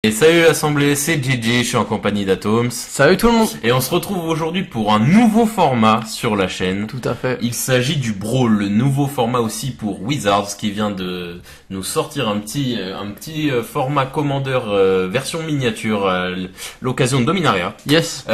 Et salut l'assemblée, c'est Gigi, je suis en compagnie d'Atoms. Salut tout le monde. Et on se retrouve aujourd'hui pour un nouveau format sur la chaîne. Tout à fait. Il s'agit du Brawl, le nouveau format aussi pour Wizards qui vient de nous sortir un petit format commandeur version miniature à l'occasion de Dominaria. Yes.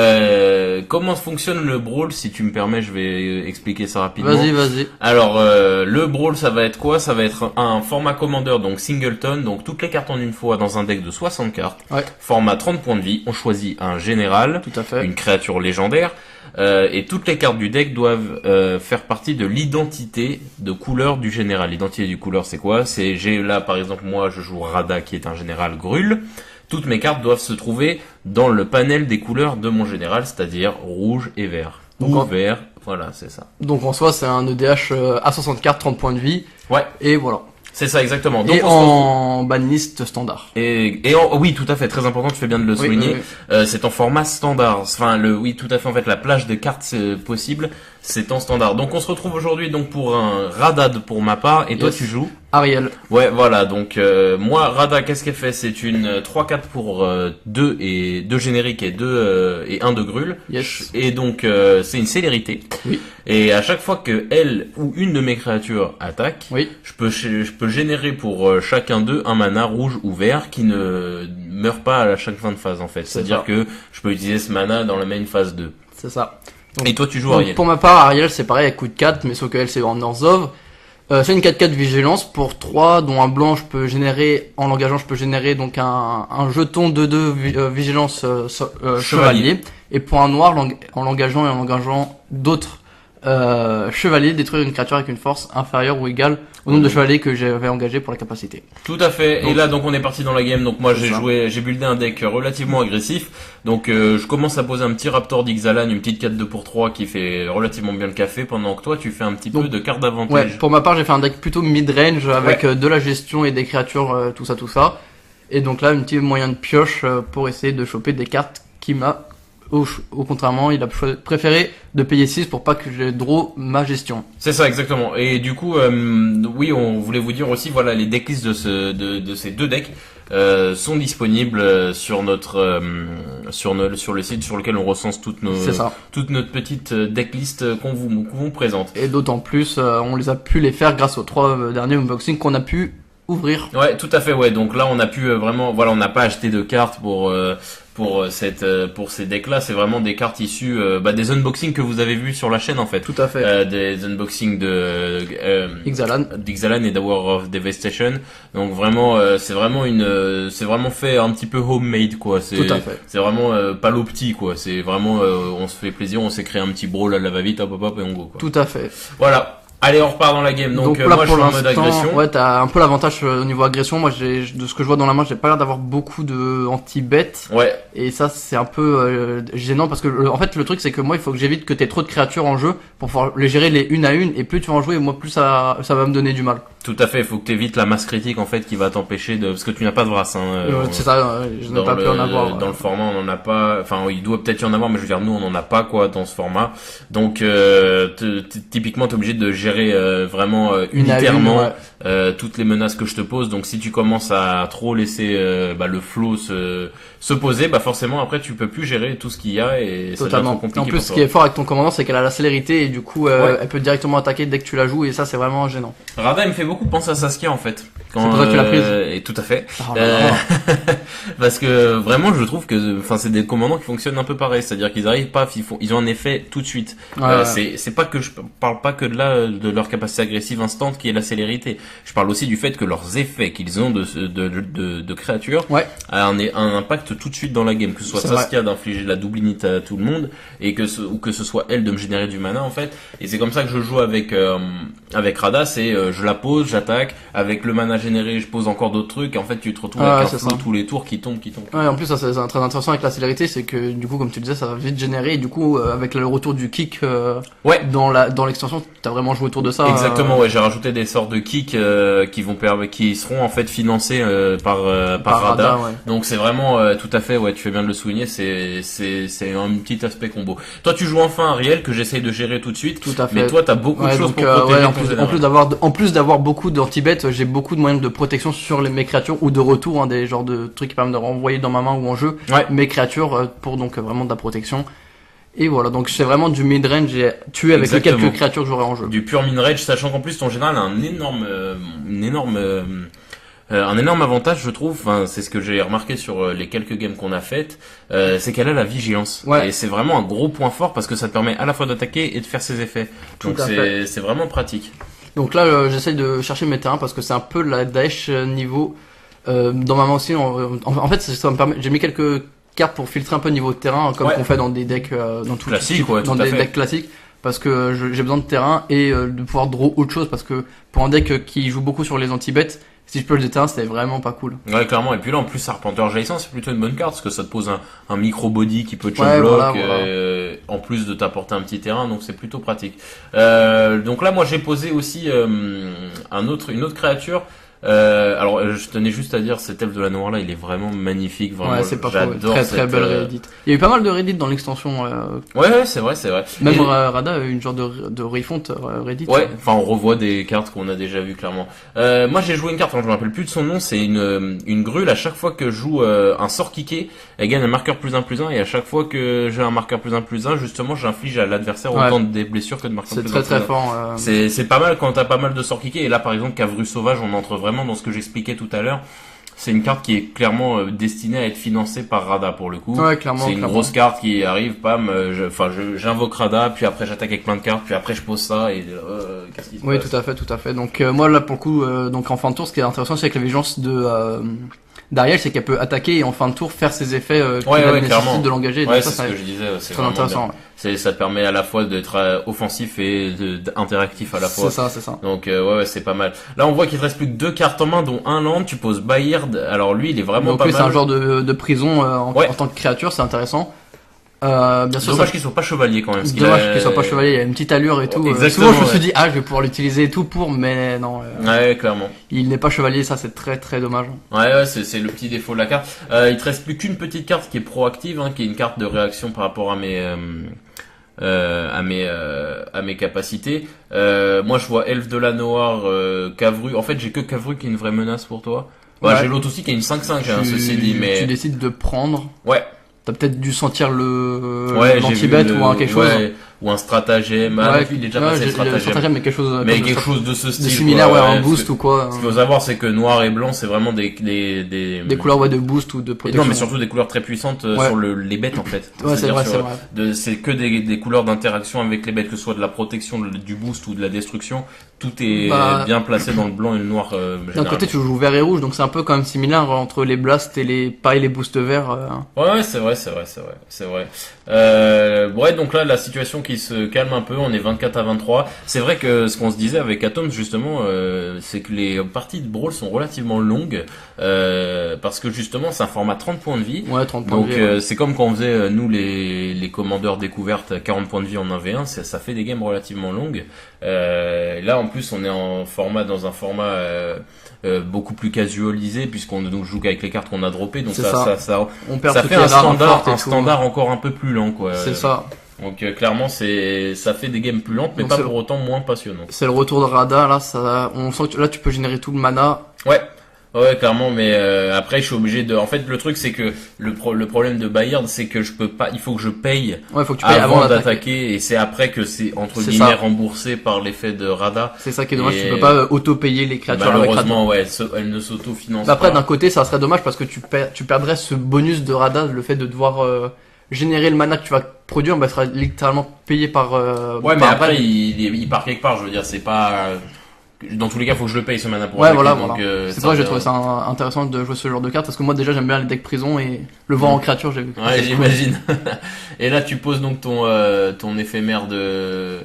Comment fonctionne le Brawl? Si tu me permets, je vais expliquer ça rapidement. Vas-y. Alors le Brawl, ça va être quoi? Ça va être un format commandeur, donc singleton, donc toutes les cartes en une fois dans un deck de 60 cartes. Ouais. Format 30 points de vie. On choisit un général, Tout à fait. une créature légendaire, et toutes les cartes du deck doivent faire partie de l'identité de couleur du général. L'identité du couleur, c'est quoi? J'ai là par exemple, moi je joue Rada qui est un général Grul. Toutes mes cartes doivent se trouver dans le panel des couleurs de mon général, c'est-à-dire rouge et vert. Ou vert, voilà, c'est ça. Donc en soi, c'est un EDH à 60 cartes, 30 points de vie. Ouais. Et voilà. C'est ça, exactement. Donc, et en banlist standard. Oui, tout à fait, très important, tu fais bien de le souligner. Oui. C'est en format standard. Enfin, oui, tout à fait, en fait, la plage de cartes possible, c'est en standard. Donc, on se retrouve aujourd'hui donc pour un Radad pour ma part, et toi, tu joues Ariel. Ouais, voilà, donc moi, Rada, qu'est-ce qu'elle fait? C'est une 3-4 pour 2 génériques et 2 et 1 de Grul. Yes. Et donc, c'est une célérité. Oui. Et à chaque fois que elle ou une de mes créatures attaque, oui. je peux générer pour chacun d'eux un mana rouge ou vert qui ne meurt pas à chaque fin de phase, en fait. C'est-à-dire que je peux utiliser ce mana dans la main phase 2. C'est ça. Donc, et toi, tu joues Ariel? Pour ma part, Ariel, c'est pareil, elle coûte 4, mais sauf qu'elle, c'est en Orzhov. C'est une 4-4 vigilance pour 3, dont un blanc, je peux générer, en l'engageant, je peux générer donc un jeton de 2 vigilance chevalier. Et pour un noir, en l'engageant et en engageant d'autres chevaliers, détruire une créature avec une force inférieure ou égale au nombre de chevaliers que j'avais engagé pour la capacité. Tout à fait. Donc, et là, donc, on est parti dans la game. Donc, moi, j'ai buildé un deck relativement agressif. Donc, je commence à poser un petit Raptor d'Ixalan, une petite 4-2 pour 3 qui fait relativement bien le café, pendant que toi, tu fais un petit peu de carte d'avantage. Ouais, pour ma part, j'ai fait un deck plutôt mid-range avec de la gestion et des créatures, tout ça. Et donc là, un petit moyen de pioche pour essayer de choper des cartes qui m'a au contrairement, il a préféré de payer 6 pour pas que je draw ma gestion. C'est ça, exactement. Et du coup, oui, on voulait vous dire aussi, voilà, les decklists de ces deux decks sont disponibles sur notre sur le site sur lequel on recense toute notre petite decklist qu'on vous présente. Et d'autant plus, on pu les faire grâce aux 3 derniers unboxings qu'on a pu ouvrir. Ouais, tout à fait, ouais. Donc là, on a pu vraiment, voilà, on n'a pas acheté de cartes pour ces decks-là. C'est vraiment des cartes issues des unboxings que vous avez vus sur la chaîne, en fait. Tout à fait. Des unboxings d'Ixalan et d'Hour of Devastation. Donc vraiment, c'est vraiment fait un petit peu homemade, quoi. Tout à fait. C'est vraiment pas l'opti, quoi. C'est vraiment, on se fait plaisir, on s'est créé un petit brawl à la va-vite, hop, et on go, quoi. Tout à fait. Voilà. Allez, on repart dans la game. Donc là, moi, je suis en mode agression. Ouais, t'as un peu l'avantage au niveau agression. Moi, de ce que je vois dans la main, j'ai pas l'air d'avoir beaucoup de anti-bet. Ouais. Et ça, c'est un peu gênant parce que, en fait, le truc, c'est que moi, il faut que j'évite que t'aies trop de créatures en jeu pour pouvoir les gérer les une à une. Et plus tu vas en jouer, moi, plus ça va me donner du mal. Tout à fait. Il faut que t'évites la masse critique, en fait, qui va t'empêcher parce que tu n'as pas de brasse, c'est ça, je n'ai pas pu en avoir. Dans le format, on en a pas, enfin, il doit peut-être y en avoir, mais je veux dire, nous, on en a pas, quoi, dans ce format. Donc, typiquement, t'es obligé de gérer, vraiment, unitairement, toutes les menaces que je te pose. Donc, si tu commences à trop laisser, le flow se poser, forcément, après, tu peux plus gérer tout ce qu'il y a et ça devient trop compliqué. En plus, ce qui est fort avec ton commandant, c'est qu'elle a la célérité et du coup, elle peut directement attaquer dès que tu la joues et ça, c'est vraiment gênant. Rada, il me fait beaucoup penser à Saskia, en fait. C'est pour ça que tu l'as prise. Et tout à fait. Parce que vraiment, je trouve que, c'est des commandants qui fonctionnent un peu pareil. C'est-à-dire qu'ils arrivent pas, ils ont un effet tout de suite. C'est pas que je parle pas que de leur capacité agressive instante qui est la célérité. Je parle aussi du fait que leurs effets qu'ils ont de créatures a un impact tout de suite dans la game. Que ce soit Saskia d'infliger la double init à tout le monde ou que ce soit elle de me générer du mana, en fait. Et c'est comme ça que je joue avec Rada, je la pose, j'attaque, avec le mana généré, je pose encore d'autres trucs, et en fait, tu te retrouves avec un flou tous les tours qui tombe. Ouais, en plus, ça, c'est très intéressant avec la célérité, c'est que, du coup, comme tu le disais, ça va vite générer, et du coup, avec le retour du kick, dans l'extension, t'as vraiment joué autour de ça. Exactement, j'ai rajouté des sorts de kick, qui seront en fait financés par Radha. Ouais. Donc c'est vraiment tout à fait, ouais, tu fais bien de le souligner, c'est un petit aspect combo. Toi tu joues enfin Ariel que j'essaye de gérer tout de suite. Tout à fait. Mais toi t'as beaucoup de choses donc, pour protéger en plus d'avoir beaucoup d'anti-bet, j'ai beaucoup de moyens de protection sur mes créatures ou de retour, hein, des genres de trucs qui permettent de renvoyer dans ma main ou en jeu mes créatures pour donc vraiment de la protection. Et voilà, donc c'est vraiment du mid-range et tuer avec les quelques créatures que j'aurai en jeu. Du pur mid-range, sachant qu'en plus ton général a un énorme avantage, je trouve. Enfin, c'est ce que j'ai remarqué sur les quelques games qu'on a faites, c'est qu'elle a la vigilance. Ouais. Et c'est vraiment un gros point fort parce que ça te permet à la fois d'attaquer et de faire ses effets. Donc c'est vraiment pratique. Donc là, j'essaye de chercher mes terrains parce que c'est un peu la Daesh niveau. Dans ma main aussi, en fait, ça me permet. J'ai mis quelques cartes pour filtrer un peu niveau de terrain, comme qu'on fait dans des decks, dans tout classique, dans des decks classiques, parce que j'ai besoin de terrain et de pouvoir draw autre chose, parce que pour un deck qui joue beaucoup sur les anti-bêtes, si je peux le terrain, c'était vraiment pas cool. Ouais, clairement. Et puis là, en plus, Arpenteur Jason, c'est plutôt une bonne carte, parce que ça te pose un micro body qui peut te block, en plus de t'apporter un petit terrain, donc c'est plutôt pratique. Donc là, moi, j'ai posé aussi une autre créature. Alors je tenais juste à dire, cet elfe de la noire là, il est vraiment magnifique, vraiment. Ouais, c'est pas j'adore. Très belle Reddit. Il y a eu pas mal de Reddit dans l'extension. Ouais, c'est vrai. Même Radha a eu une genre de refonte Reddit. Ouais, enfin on revoit des cartes qu'on a déjà vues clairement. Moi j'ai joué une carte, je me rappelle plus de son nom, c'est une grue. À chaque fois que je joue un sort kické, elle gagne un marqueur +1/+1, et à chaque fois que j'ai un marqueur +1/+1, justement j'inflige à l'adversaire autant de blessures que de marqueurs +1/+1. C'est très fort. C'est pas mal quand t'as pas mal de sorts kickés, et là par exemple Cavru Sauvage, on entre vraiment dans ce que j'expliquais tout à l'heure. C'est une carte qui est clairement destinée à être financée par Radha pour le coup. Ouais, clairement. C'est une grosse carte qui arrive, pam, j'invoque Radha, puis après j'attaque avec plein de cartes, puis après je pose ça et qu'est-ce qui se passe ? Oui, tout à fait. Donc moi là pour le coup, donc en fin de tour, ce qui est intéressant, c'est avec la vigilance d'Ariel, c'est qu'elle peut attaquer et en fin de tour faire ses effets qui nécessitent de l'engager. Ouais, c'est ce que je disais, c'est très intéressant. Ça te permet à la fois d'être offensif et interactif à la fois. C'est ça. Donc ouais, c'est pas mal. Là, on voit qu'il te reste plus que 2 cartes en main, dont un land. Tu poses Bayard. Alors lui, il est vraiment donc, pas mal. C'est un genre de prison en tant que créature, c'est intéressant. Bien sûr, dommage qu'il soit pas chevalier quand même. Dommage qu'il soit pas chevalier, il a une petite allure et tout. Exactement, souvent je me suis dit je vais pouvoir l'utiliser et tout pour, mais non. Ouais, clairement. Il n'est pas chevalier, ça c'est très très dommage. Ouais, c'est le petit défaut de la carte. Il te reste plus qu'une petite carte qui est proactive, qui est une carte de réaction par rapport à mes capacités. Moi je vois Elfe de la Noire, Cavru. En fait j'ai que Cavru qui est une vraie menace pour toi. Ouais. J'ai l'autre aussi qui est une 5/5, ceci dit, mais tu décides de prendre. Ouais. T'as peut-être dû sentir l'anti-bet ou quelque chose. Ou un stratagème. Il est déjà passé le stratagème. Mais quelque chose de ce style. De similaire, un boost ou quoi. Ce qu'il faut savoir, c'est que noir et blanc, c'est vraiment des couleurs, de boost ou de protection. Non, mais surtout des couleurs très puissantes sur les bêtes, en fait. Ouais, c'est vrai. C'est que des couleurs d'interaction avec les bêtes, que ce soit de la protection, du boost ou de la destruction. Tout est bien placé dans le blanc et le noir, d'un côté, tu joues vert et rouge, donc c'est un peu quand même similaire entre les blasts et les boosts verts. Ouais, c'est vrai. Ouais, donc là, la situation qui se calme un peu, on est 24-23. C'est vrai que ce qu'on se disait avec Atoms, justement, c'est que les parties de Brawl sont relativement longues, parce que justement, c'est un format 30 points de vie. Ouais, 30 points de vie. Donc, c'est comme quand on faisait, nous, les commandeurs découvertes, 40 points de vie en 1v1, ça fait des games relativement longues. Là, en plus, on est dans un format beaucoup plus casualisé, puisqu'on joue avec les cartes qu'on a droppées, donc ça fait un standard encore un peu plus lent, quoi. C'est ça. Donc clairement ça fait des games plus lentes, mais donc, pas pour autant moins passionnantes. C'est le retour de Radha, là on sent que là tu peux générer tout le mana. Ouais, clairement, mais après je suis obligé de. En fait, le truc c'est que le problème de Bayard, c'est que je peux pas. Il faut que je paye. Ouais, faut que tu payes avant d'attaquer, et c'est après que c'est entre guillemets remboursé par l'effet de Radha. C'est ça qui est dommage. Tu peux pas auto-payer les créatures. Malheureusement, elle ne s'auto-finance. Après, d'un côté, ça serait dommage parce que tu perdrais ce bonus de Radha, le fait de devoir générer le mana que tu vas produire, sera littéralement payé par. Ouais, mais après, il part quelque part. Je veux dire, c'est pas. Dans tous les cas, faut que je le paye ce mana pour attaquer, voilà. C'est pour ça que j'ai trouvé ça intéressant de jouer ce genre de carte, parce que moi déjà j'aime bien les decks prison et le voir en créature, j'ai vu. Ouais, j'imagine. Et là tu poses donc ton éphémère de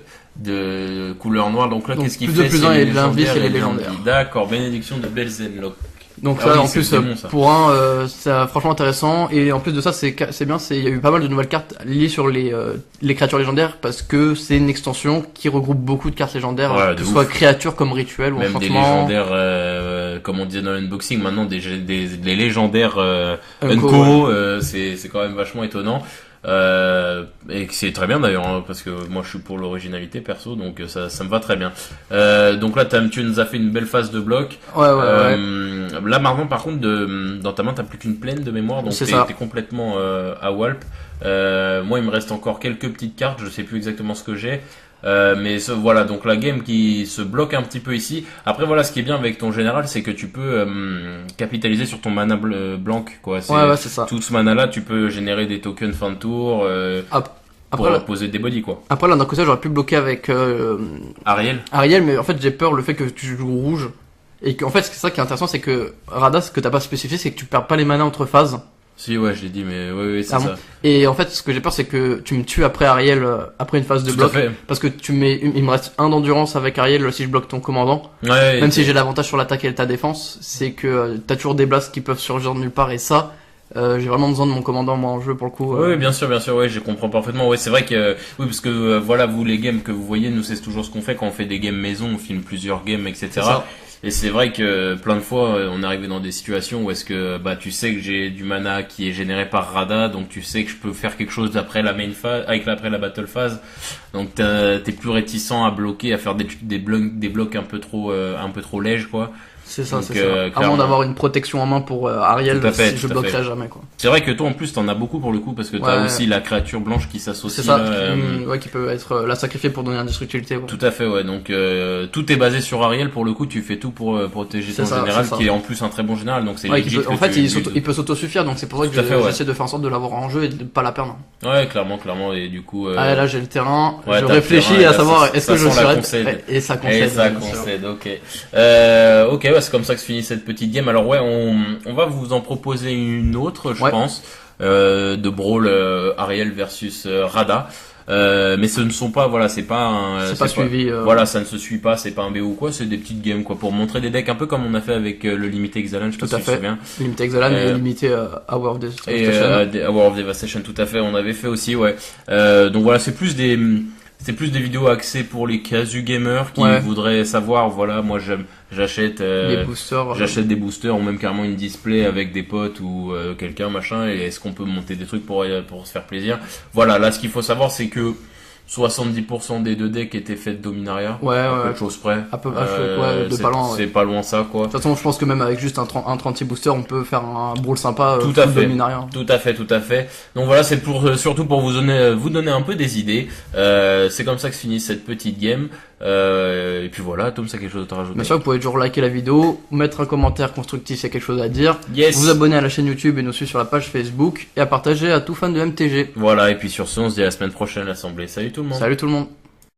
couleur noire, donc là qu'est-ce qu'il fait? Plus 1 et l'invis et les légendaires. D'accord, bénédiction de Belzenlock. Donc Ah ça, oui, en c'est plus, bon, ça. pour un, c'est franchement intéressant. Et en plus de ça, c'est bien, il y a eu pas mal de nouvelles cartes liées sur les créatures légendaires parce que c'est une extension qui regroupe beaucoup de cartes légendaires, Ouais, que de ce soit ouf. créatures comme rituels ou Même des enchantements. légendaires, comme on disait dans l'unboxing, maintenant des légendaires Unco, Unco, c'est quand même vachement étonnant. Et que c'est très bien d'ailleurs, hein, parce que moi je suis pour l'originalité perso, donc ça me va très bien. Donc là tu nous as fait une belle phase de bloc. Ouais. Là maintenant par contre dans ta main t'as plus qu'une plaine de mémoire, donc C'est ça. t'es complètement à Walp. Moi il me reste encore quelques petites cartes, je sais plus exactement ce que j'ai. Voilà, donc la game qui se bloque un petit peu ici. Après voilà, ce qui est bien avec ton général, c'est que tu peux capitaliser sur ton mana blanc, quoi. Ouais, c'est ça. Tout ce mana là, tu peux générer des tokens fin de tour pour Après, poser des bodies, quoi. après là, d'un côté, j'aurais pu bloquer avec Ariel. Ariel, mais en fait, j'ai peur le fait que tu joues rouge. Et qu'en fait, c'est ça qui est intéressant, c'est que Radha, ce que t'as pas spécifié, c'est que tu perds pas les manas entre phases. Si, ouais, je l'ai dit, mais oui, c'est Ah bon. ça. Et en fait, ce que j'ai peur, c'est que tu me tues après Ariel, après une phase de Tout bloc. à fait. Parce que il me reste 1 d'endurance avec Ariel si je bloque ton commandant. Ouais, Même si j'ai l'avantage sur l'attaque et ta défense, c'est que t'as toujours des blasts qui peuvent surgir de nulle part et ça, j'ai vraiment besoin de mon commandant moi en jeu pour le coup. Oui, bien sûr, ouais, je comprends parfaitement. Ouais, c'est vrai que oui, parce que voilà, vous les games que vous voyez, nous c'est toujours ce qu'on fait quand on fait des games maison, on filme plusieurs games, etc. C'est ça. Et c'est vrai que plein de fois, on est arrivé dans des situations où est-ce que bah tu sais que j'ai du mana qui est généré par Radha, donc tu sais que je peux faire quelque chose après la main phase, après la battle phase. Donc t'es plus réticent à bloquer, à faire des blocs un peu trop lèges, quoi. C'est ça, Donc, c'est ça. À clairement. moins d'avoir une protection en main pour Ariel, Tout à fait, si je tout à bloquerai fait. jamais quoi. C'est vrai que toi en plus t'en as beaucoup pour le coup parce que t'as Ouais. aussi la créature blanche qui C'est s'associe ça, là, ouais, qui peut être la sacrifier pour donner indestructibilité. Ouais. Tout à fait, ouais. Donc tout est basé sur Ariel pour le coup. Tu fais tout pour protéger ton C'est ça, général, c'est ça. qui est en plus un très bon général. Donc c'est Ouais, legit en que fait, tu il peut s'autosuffire, donc c'est pour ça que Tout à fait, ouais. j'essaie de faire en sorte de l'avoir en jeu et de pas la perdre. Ouais, clairement. Et du coup, Ah, là, j'ai le terrain. ouais, Je t'as le réfléchis terrain, et à là, savoir ça- est-ce ça que je sent la serai. concède. Et ça et concède. ça bien sûr. concède. Ok. Ok, ouais, c'est comme ça que se finit cette petite game. Alors ouais, on va vous en proposer une autre, je Ouais. pense, de Brawl Ariel versus Radha. Mais ce ne sont pas, voilà, c'est pas un, C'est pas suivi. Voilà, ça ne se suit pas, c'est pas un BO ou quoi, c'est des petites games quoi, pour montrer des decks un peu comme on a fait avec le Limité Exalan, je sais pas Tout à si tu te fait. souviens. Limité Exalan et Euh, limité Hour of Et Devastation. Hour of Devastation, tout à fait, on avait fait aussi, ouais. Donc voilà, c'est plus des vidéos axées pour les casu gamers qui Ouais. voudraient savoir, voilà, moi j'achète Les boosters. j'achète des boosters ou même carrément une display avec des potes ou quelqu'un machin, et est-ce qu'on peut monter des trucs pour se faire plaisir. Voilà, là ce qu'il faut savoir c'est que 70% des 2 decks étaient faits de Dominaria, Ouais, à peu ouais. de choses près. À peu- ouais, de c'est pas loin, ouais. c'est pas loin ça quoi. De toute façon, je pense que même avec juste un 30 booster, on peut faire un brawl sympa. Tout à full fait. Dominaria. Tout à fait. Donc voilà, c'est pour surtout pour vous donner un peu des idées. C'est comme ça que se finit cette petite game. Et puis voilà, Tom, ça quelque chose à rajouter. Bien sûr, vous pouvez toujours liker la vidéo, mettre un commentaire constructif s'il y a quelque chose à dire, Yes. vous abonner à la chaîne YouTube et nous suivre sur la page Facebook et à partager à tout fan de MTG. Voilà, et puis sur ce, on se dit à la semaine prochaine, l'Assemblée. Salut tout le monde. Salut tout le monde.